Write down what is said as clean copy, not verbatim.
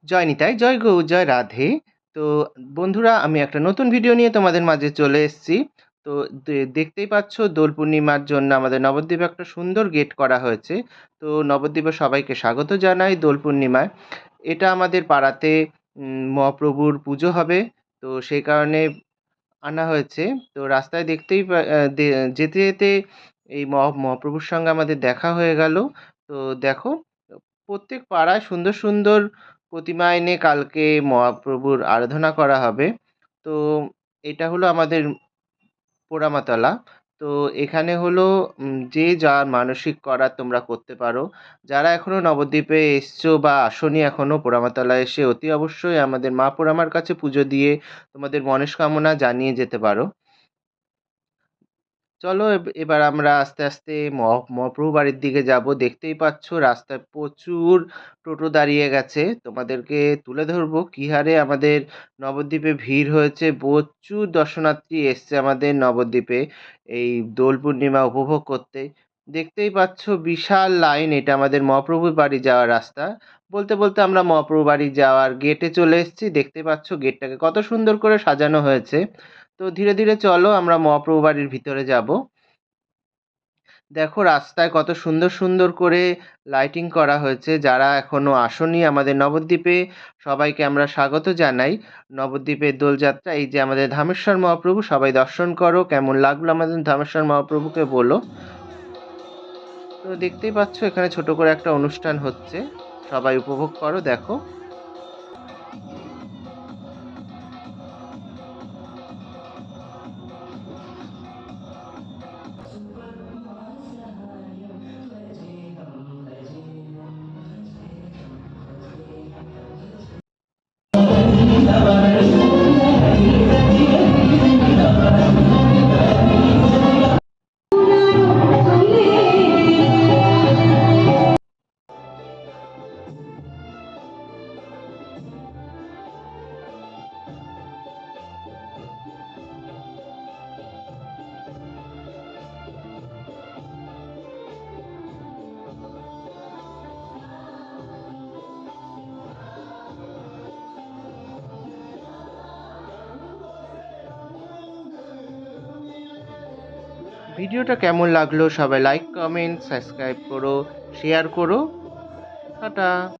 জয় নিতাই, জয় গৌ, জয় রাধে। তো বন্ধুরা, আমি একটা নতুন ভিডিও নিয়ে তোমাদের মাঝে চলে এসেছি। তো দেখতেই পাচ্ছ, দোল পূর্ণিমার জন্য আমাদের নবদ্বীপে একটা সুন্দর গেট করা হয়েছে। তো নবদ্বীপে সবাইকে স্বাগত জানাই দোল পূর্ণিমায়। এটা আমাদের পাড়াতে মহাপ্রভুর পুজো হবে। তো সেই কারণে আনা হয়েছে। তো রাস্তায় দেখতেই যেতে যেতে এই মহাপ্রভুর সঙ্গে আমাদের দেখা হয়ে গেল। তো দেখো, প্রত্যেক পাড়ায় সুন্দর সুন্দর প্রতিমা এনে কালকে মহাপ্রভুর আরাধনা করা হবে। তো এটা হলো আমাদের পোড়ামাতলা। তো এখানে হলো যে যার মানসিক করার তোমরা করতে পারো। যারা এখনো নবদ্বীপে এসছো বা আসোনি এখনো পোড়ামাতলায়, এসে অতি অবশ্যই আমাদের মা পোড়ামার কাছে পুজো দিয়ে তোমাদের মনস্কামনা জানিয়ে যেতে পারো। চলো এবার আমরা আস্তে আস্তে মহাপ্রভু বাড়ির দিকে যাব। দেখতেই পাচ্ছ রাস্তায় প্রচুর টোটো দাঁড়িয়ে গেছে। তোমাদেরকে তুলে ধরবো কী হারে আমাদের নবদ্বীপে ভিড় হয়েছে। প্রচুর দর্শনার্থী এসছে আমাদের নবদ্বীপে এই দোল পূর্ণিমা উপভোগ করতে। দেখতেই পাচ্ছ বিশাল লাইন। এটা আমাদের মহাপ্রভুর বাড়ি যাওয়ার রাস্তা। বলতে বলতে আমরা মহাপ্রভু বাড়ি যাওয়ার গেটে চলে এসেছি। দেখতে পাচ্ছ গেটটাকে কত সুন্দর করে সাজানো হয়েছে। তো ধীরে ধীরে চলো আমরা মহাপ্রভু বাড়ির ভিতরে যাব। দেখো রাস্তায় কত সুন্দর সুন্দর করে লাইটিং করা হয়েছে। যারা এখনো আসোনি আমাদের নবদ্বীপে, সবাইকে আমরা স্বাগত জানাই। নবদ্বীপের দোলযাত্রা, এই যে আমাদের ধামেশ্বর মহাপ্রভু, সবাই দর্শন করো। কেমন লাগলো আমাদের ধামেশ্বর মহাপ্রভুকে বলো। তো দেখতেই পাচ্ছ এখানে ছোট করে একটা অনুষ্ঠান হচ্ছে, সবাই উপভোগ করো। দেখো ভিডিওটা কেমন লাগলো সবাই লাইক, কমেন্ট, সাবস্ক্রাইব করো, শেয়ার করো। টাটা।